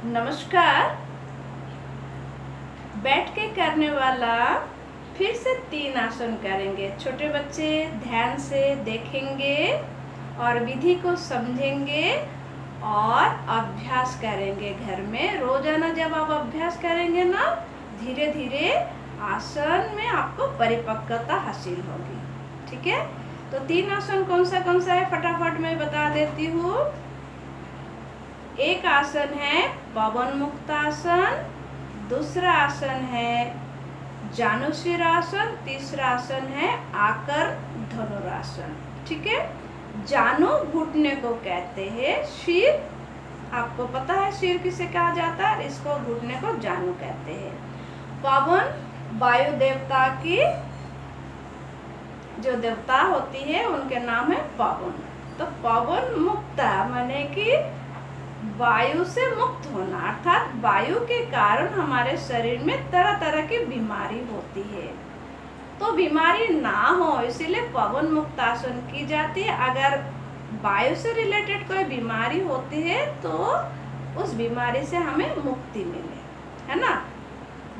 नमस्कार। बैठ के करने वाला फिर से 3 आसन करेंगे। छोटे बच्चे ध्यान से देखेंगे और विधि को समझेंगे और अभ्यास करेंगे घर में। रोजाना जब आप अभ्यास करेंगे ना, धीरे धीरे आसन में आपको परिपक्वता हासिल होगी। ठीक है, तो 3 आसन कौन सा है फटाफट मैं बता देती हूँ। एक आसन है पवन मुक्तासन, दूसरा आसन है जानुशिरासन, तीसरा आसन है आकर धनुरासन। ठीक है, जानु घुटने को कहते हैं, शिर आपको पता है शिर किसे कहा जाता है, इसको घुटने को जानु कहते हैं। पवन वायु देवता की जो देवता होती है उनके नाम है पवन। तो पवन मुक्ता माने कि वायु से मुक्त होना, अर्थात वायु के कारण हमारे शरीर में तरह तरह की बीमारी होती है। तो बीमारी ना हो इसीलिए पवन मुक्त आसन की जाती है। अगर वायु से रिलेटेड कोई बीमारी होती है तो उस बीमारी से हमें मुक्ति मिले, है ना।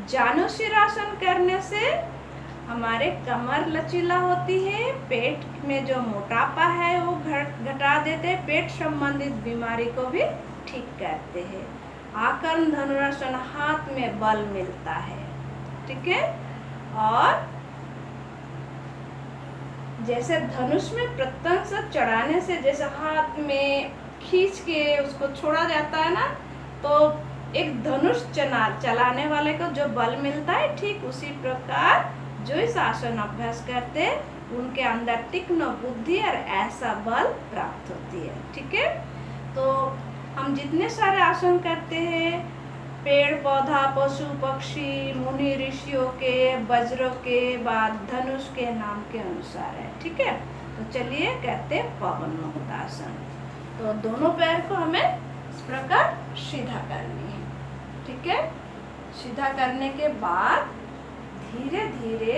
जानुशिरासन करने से हमारे कमर लचीला होती है, पेट में जो मोटापा है वो घटा देते हैं, पेट संबंधित बीमारी को भी ठीक करते हैं। आकर्ण धनुरासन हाथ में बल मिलता है। ठीक है, और जैसे धनुष में प्रत्यंग से चढ़ाने से जैसे हाथ में खींच के उसको छोड़ा जाता है ना, तो एक धनुष चलाने वाले को जो बल मिलता है, ठीक उसी प्रकार जो इस आसन अभ्यास करते हैं उनके अंदर तीक्ष्ण बुद्धि और ऐसा बल प्राप्त होती है। ठीक है, तो हम जितने सारे आसन करते हैं, पेड़ पौधा पशु पक्षी मुनि ऋषियों के वज्रों के बाद धनुष के नाम के अनुसार है। ठीक है, तो चलिए कहते हैं पवन मुक्त आसन। तो दोनों पैर को हमें इस प्रकार सीधा करनी है। ठीक है, सीधा करने के बाद धीरे धीरे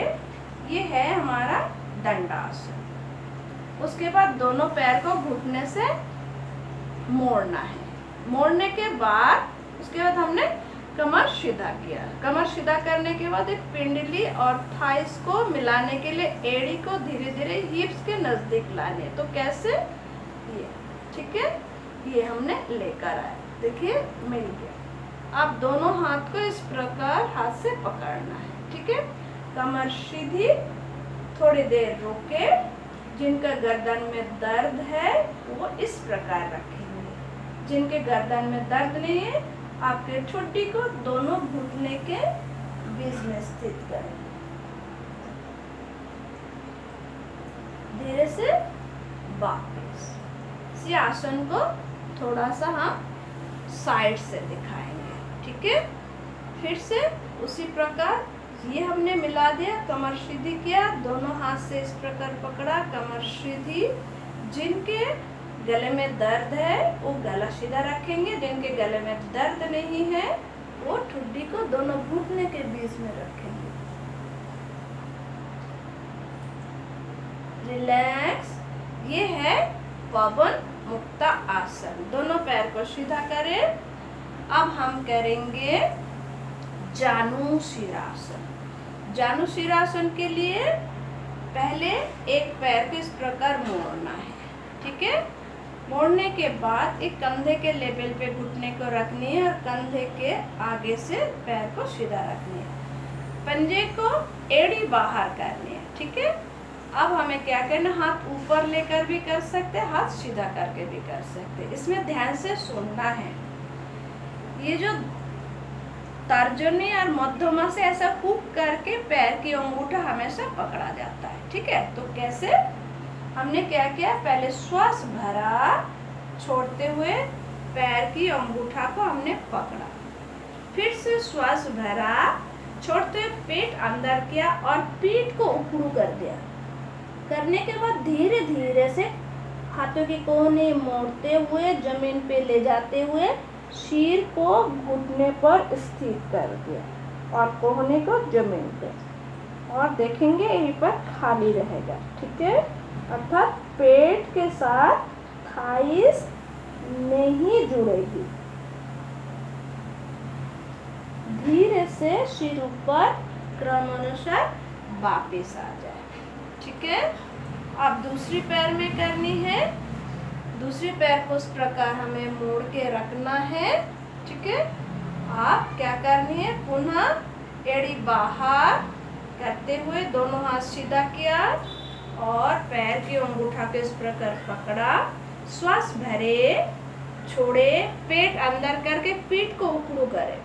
ये है हमारा दंडासन। उसके बाद दोनों पैर को घुटने से मोड़ना है। मोड़ने के बाद उसके बाद हमने कमर सीधा किया। कमर सीधा करने के बाद एक पिंडली और थाइस को मिलाने के लिए एड़ी को धीरे धीरे हिप्स के नजदीक लाने। तो कैसे, ये ठीक है, ये हमने लेकर आए, देखिए मिल गया। अब दोनों हाथ को इस प्रकार हाथ से पकड़ना है। ठीक है, कमर सीधी, थोड़ी देर रोके। जिनका गर्दन में दर्द है वो इस प्रकार रखेंगे। जिनके गर्दन में दर्द नहीं है, आपके ठुड्डी को दोनों घुटने के बीच में स्थित करें। धीरे से वापस इसी आसन को थोड़ा सा हम साइड से दिखाएंगे। ठीक है, फिर से उसी प्रकार ये हमने मिला दिया, कमर सीधी किया, दोनों हाथ से इस प्रकार पकड़ा, कमर सीधी। जिनके गले में दर्द है वो गला सीधा रखेंगे, जिनके गले में दर्द नहीं है वो ठुड्डी को दोनों घुटने के बीच में रखेंगे। रिलैक्स, ये है पवन मुक्ता आसन। दोनों पैर को सीधा करें। अब हम करेंगे जानुशिरासन। जानुशिरासन के लिए पहले एक पैर को इस प्रकार मोड़ना है। ठीक है, मोड़ने के बाद एक कंधे के लेवल पे घुटने को रखनी है और कंधे के आगे से पैर को सीधा रखनी है। पंजे को एड़ी बाहर करनी है। ठीक है, अब हमें क्या करना, हाथ ऊपर लेकर भी कर सकते हैं, हाथ सीधा करके भी कर सकते हैं। इसमें ध्यान से सुनना है। ये जो तर्जनी और मध्यमा से ऐसा हुक करके पैर की अंगूठा हमेशा पकड़ा जाता है। ठीक है, तो कैसे, हमने क्या किया, पहले श्वास भरा, छोड़ते हुए पैर की अंगूठा को हमने पकड़ा, फिर से श्वास भरा, छोड़ते हुए पेट अंदर किया और पीठ को ऊपर कर दिया। करने के बाद धीरे धीरे से हाथों की कोहनी मोड़ते हुए जमीन पे ले जाते हुए सिर को घुटने पर स्थित कर दिया और कोहनी को जमीन पे, और देखेंगे यहीं पर खाली रहेगा। ठीक है, अर्थात पेट के साथ थाइस नहीं जुड़ेगी। धीरे से सिर ऊपर क्रमानुसार वापस आ जाए। ठीक है, अब दूसरी पैर में करनी है। दूसरी पैर को इस प्रकार हमें मोड़ के रखना है। ठीक है, आप क्या करनी है, पुनः एड़ी बाहर करते हुए दोनों हाथ सीधा किया और पैर के अंगूठा को इस प्रकार पकड़ा, श्वास भरे, छोड़े, पेट अंदर करके पीठ को ऊपर करे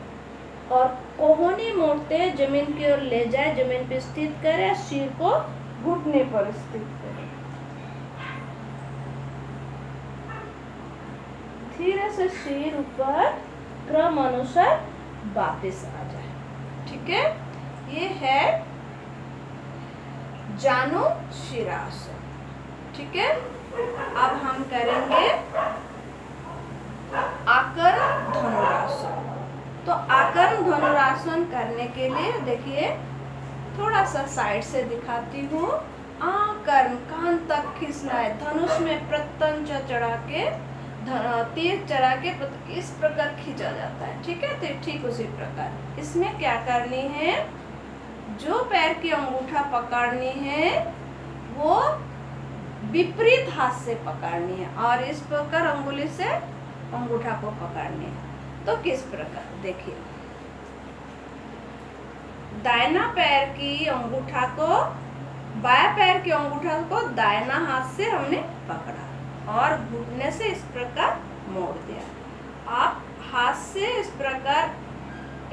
और कोहनी मोड़ते जमीन की ओर ले जाए, जमीन पे स्थित करे, सिर को घुटने पर स्थित करे। धीरे से सिर ऊपर क्रम अनुसार वापस आ जाए। ठीक है, ये है जानुशिरासन। ठीक है, अब हम करेंगे आकर्ण धनुरासन। तो आकर्ण धनुरासन करने के लिए देखिए, थोड़ा सा साइड से दिखाती हूँ। आकर्ण कान तक खींचना है, धनुष में प्रत्यंचा चढ़ा के, तीर चढ़ा के इस प्रकार खींचा जाता है। ठीक है, तो ठीक उसी प्रकार इसमें क्या करनी है, जो पैर की अंगूठा पकड़नी है वो विपरीत हाथ से पकड़नी है और इस प्रकार अंगुली से अंगूठा को पकड़नी है। तो किस प्रकार देखिए, दाहिना पैर की अंगूठा को, बायां पैर के अंगूठा को दाहिना हाथ से हमने पकड़ा और घुटने से इस प्रकार मोड़ दिया। आप हाथ से इस प्रकार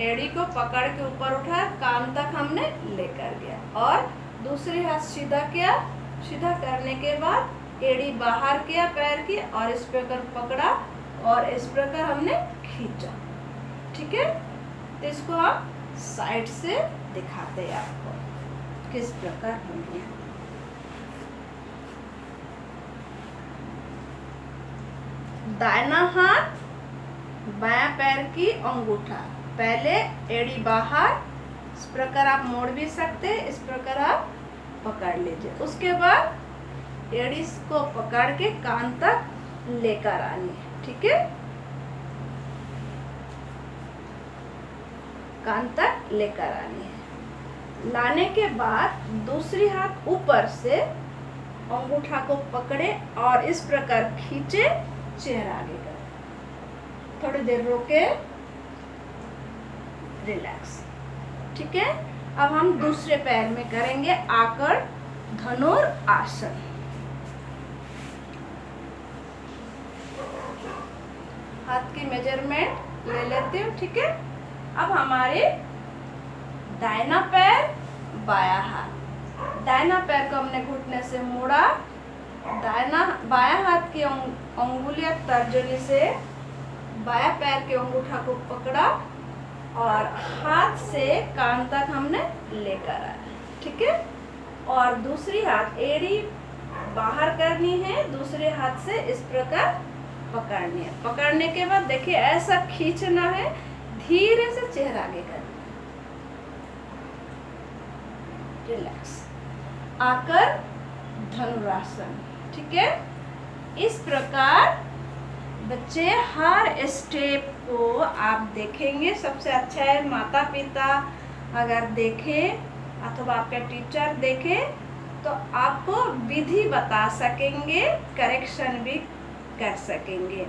एड़ी को पकड़ के ऊपर उठाया, कान तक हमने लेकर गया और दूसरे हाथ सीधा किया। सीधा करने के बाद एड़ी बाहर किया पैर की और इस प्रकार पकड़ा और इस प्रकार हमने खींचा। ठीक है, तो इसको आप साइड से दिखाते हैं आपको किस प्रकार हमने। दाहिना हाथ, बायां पैर की अंगूठा, पहले एड़ी बाहर, इस प्रकार आप मोड़ भी सकते हैं, इस प्रकार आप पकड़ लीजिए। उसके बाद एड़ी को पकड़ के कान तक लेकर आनी है। ठीक है, कान तक लेकर आनी है। लाने के बाद दूसरी हाथ ऊपर से अंगूठा को पकड़े और इस प्रकार खींचे, चेहरा आगे कर, थोड़ी देर रोके, रिलैक्स। ठीक है, अब हम दूसरे पैर में करेंगे आकर्ण धनुरासन। हाथ की मेजरमेंट ले लेती हूँ। ठीक है, अब हमारे दाहिना पैर, बायां हाथ, दाहिना पैर को हमने घुटने से मोड़ा, बायां हाथ की अंगुलियां तर्जनी से बायां पैर के अंगूठा को पकड़ा और हाथ से कान तक हमने लेकर आया। ठीक है, और दूसरी हाथ एड़ी बाहर करनी है, दूसरे हाथ से इस प्रकार पकड़नी है। पकड़ने के बाद देखिए ऐसा खींचना है, धीरे से चेहरा आगे करना, रिलैक्स। आकर्ण धनुरासन। ठीक है, इस प्रकार बच्चे हर स्टेप को आप देखेंगे। सबसे अच्छा है माता पिता अगर देखें अथवा आपका टीचर देखे तो आपको विधि बता सकेंगे, करेक्शन भी कर सकेंगे,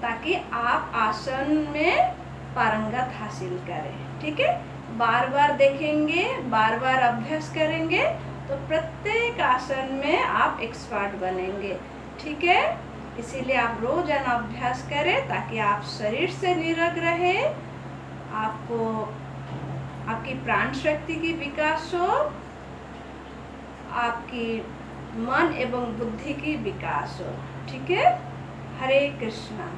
ताकि आप आसन में पारंगत हासिल करें। ठीक है, बार बार देखेंगे, बार बार अभ्यास करेंगे तो प्रत्येक आसन में आप एक्सपर्ट बनेंगे। ठीक है, इसीलिए आप रोजाना अभ्यास करें ताकि आप शरीर से निरोग रहे, आपको आपकी प्राण शक्ति की विकास हो, आपकी मन एवं बुद्धि की विकास हो। ठीक है, हरे कृष्णा।